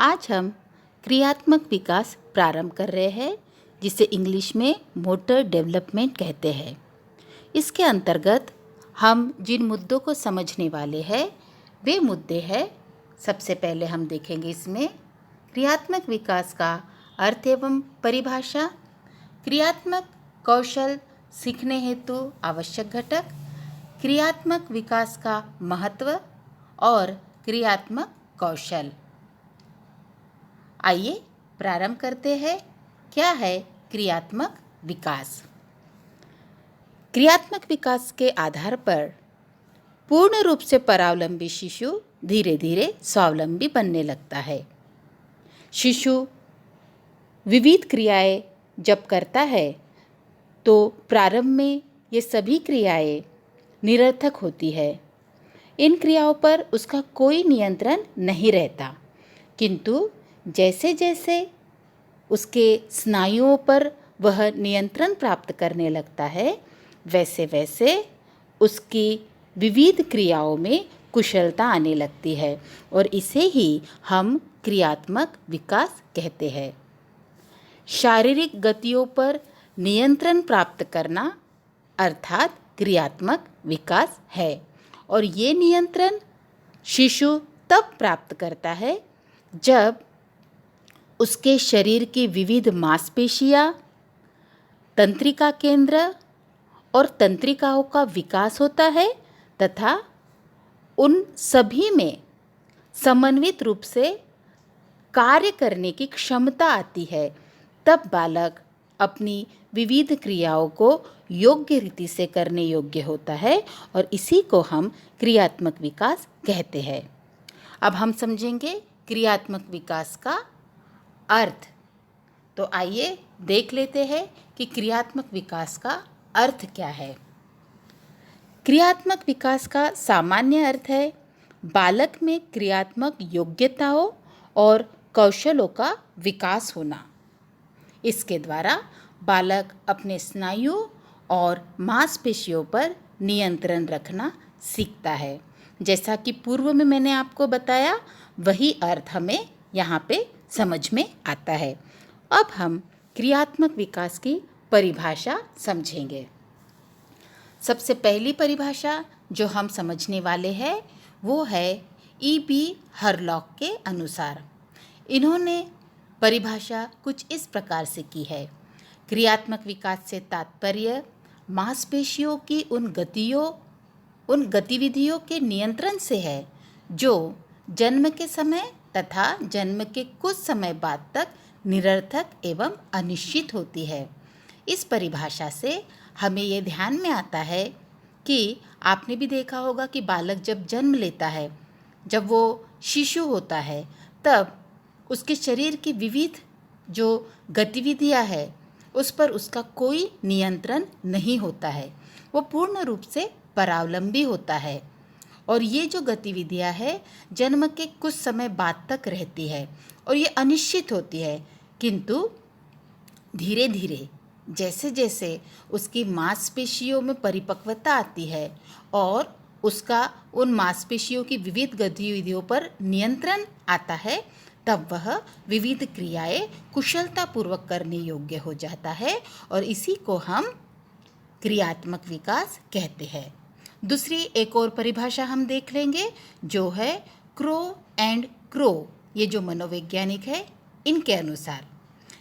आज हम क्रियात्मक विकास प्रारंभ कर रहे हैं, जिसे इंग्लिश में मोटर डेवलपमेंट कहते हैं। इसके अंतर्गत हम जिन मुद्दों को समझने वाले हैं वे मुद्दे हैं। सबसे पहले हम देखेंगे इसमें क्रियात्मक विकास का अर्थ एवं परिभाषा, क्रियात्मक कौशल सीखने हेतु आवश्यक घटक, क्रियात्मक विकास का महत्व और क्रियात्मक कौशल। आइए प्रारंभ करते हैं। क्या है क्रियात्मक विकास? क्रियात्मक विकास के आधार पर पूर्ण रूप से परावलंबी शिशु धीरे धीरे स्वावलंबी बनने लगता है। शिशु विविध क्रियाएं जब करता है तो प्रारंभ में ये सभी क्रियाएं निरर्थक होती है। इन क्रियाओं पर उसका कोई नियंत्रण नहीं रहता, किंतु जैसे जैसे उसके स्नायुओं पर वह नियंत्रण प्राप्त करने लगता है, वैसे वैसे उसकी विविध क्रियाओं में कुशलता आने लगती है और इसे ही हम क्रियात्मक विकास कहते हैं। शारीरिक गतियों पर नियंत्रण प्राप्त करना अर्थात क्रियात्मक विकास है, और ये नियंत्रण शिशु तब प्राप्त करता है जब उसके शरीर की विविध मांसपेशियां, तंत्रिका केंद्र और तंत्रिकाओं का विकास होता है तथा उन सभी में समन्वित रूप से कार्य करने की क्षमता आती है। तब बालक अपनी विविध क्रियाओं को योग्य रीति से करने योग्य होता है और इसी को हम क्रियात्मक विकास कहते हैं। अब हम समझेंगे क्रियात्मक विकास का अर्थ। तो आइए देख लेते हैं कि क्रियात्मक विकास का अर्थ क्या है। क्रियात्मक विकास का सामान्य अर्थ है बालक में क्रियात्मक योग्यताओं और कौशलों का विकास होना। इसके द्वारा बालक अपने स्नायु और मांसपेशियों पर नियंत्रण रखना सीखता है। जैसा कि पूर्व में मैंने आपको बताया, वही अर्थ हमें यहाँ पे समझ में आता है। अब हम क्रियात्मक विकास की परिभाषा समझेंगे। सबसे पहली परिभाषा जो हम समझने वाले हैं वो है E.B. हरलॉक के अनुसार। इन्होंने परिभाषा कुछ इस प्रकार से की है। क्रियात्मक विकास से तात्पर्य मांसपेशियों की उन गतिविधियों के नियंत्रण से है जो जन्म के समय तथा जन्म के कुछ समय बाद तक निरर्थक एवं अनिश्चित होती है। इस परिभाषा से हमें ये ध्यान में आता है कि आपने भी देखा होगा कि बालक जब जन्म लेता है, जब वो शिशु होता है, तब उसके शरीर की विविध जो गतिविधियां है उस पर उसका कोई नियंत्रण नहीं होता है। वो पूर्ण रूप से परावलंबी होता है और ये जो गतिविधियां है जन्म के कुछ समय बाद तक रहती है और ये अनिश्चित होती है, किंतु धीरे धीरे जैसे जैसे उसकी मांसपेशियों में परिपक्वता आती है और उसका उन मांसपेशियों की विविध गतिविधियों पर नियंत्रण आता है, तब वह विविध क्रियाएं कुशलतापूर्वक करने योग्य हो जाता है और इसी को हम क्रियात्मक विकास कहते हैं। दूसरी एक और परिभाषा हम देख लेंगे जो है क्रो एंड क्रो। ये जो मनोवैज्ञानिक है, इनके अनुसार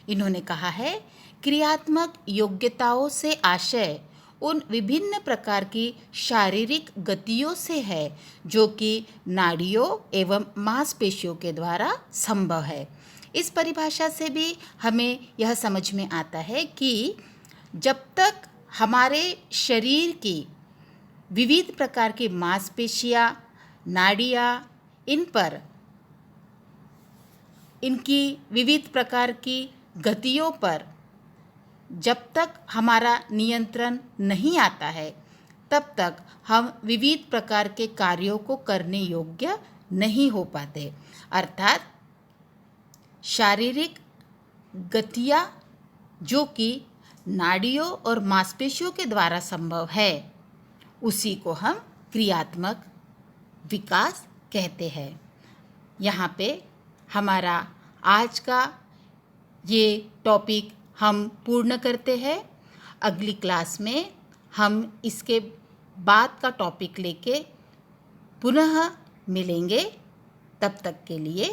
इन्होंने कहा है क्रियात्मक योग्यताओं से आशय उन विभिन्न प्रकार की शारीरिक गतियों से है जो कि नाड़ियों एवं मांसपेशियों के द्वारा संभव है। इस परिभाषा से भी हमें यह समझ में आता है कि जब तक हमारे शरीर की विविध प्रकार की मांसपेशियां, नाड़ियां, इन पर इनकी विविध प्रकार की गतियों पर जब तक हमारा नियंत्रण नहीं आता है, तब तक हम विविध प्रकार के कार्यों को करने योग्य नहीं हो पाते। अर्थात शारीरिक गतियाँ जो कि नाड़ियों और मांसपेशियों के द्वारा संभव है, उसी को हम क्रियात्मक विकास कहते हैं। यहाँ पे हमारा आज का ये टॉपिक हम पूर्ण करते हैं। अगली क्लास में हम इसके बाद का टॉपिक लेके पुनः मिलेंगे। तब तक के लिए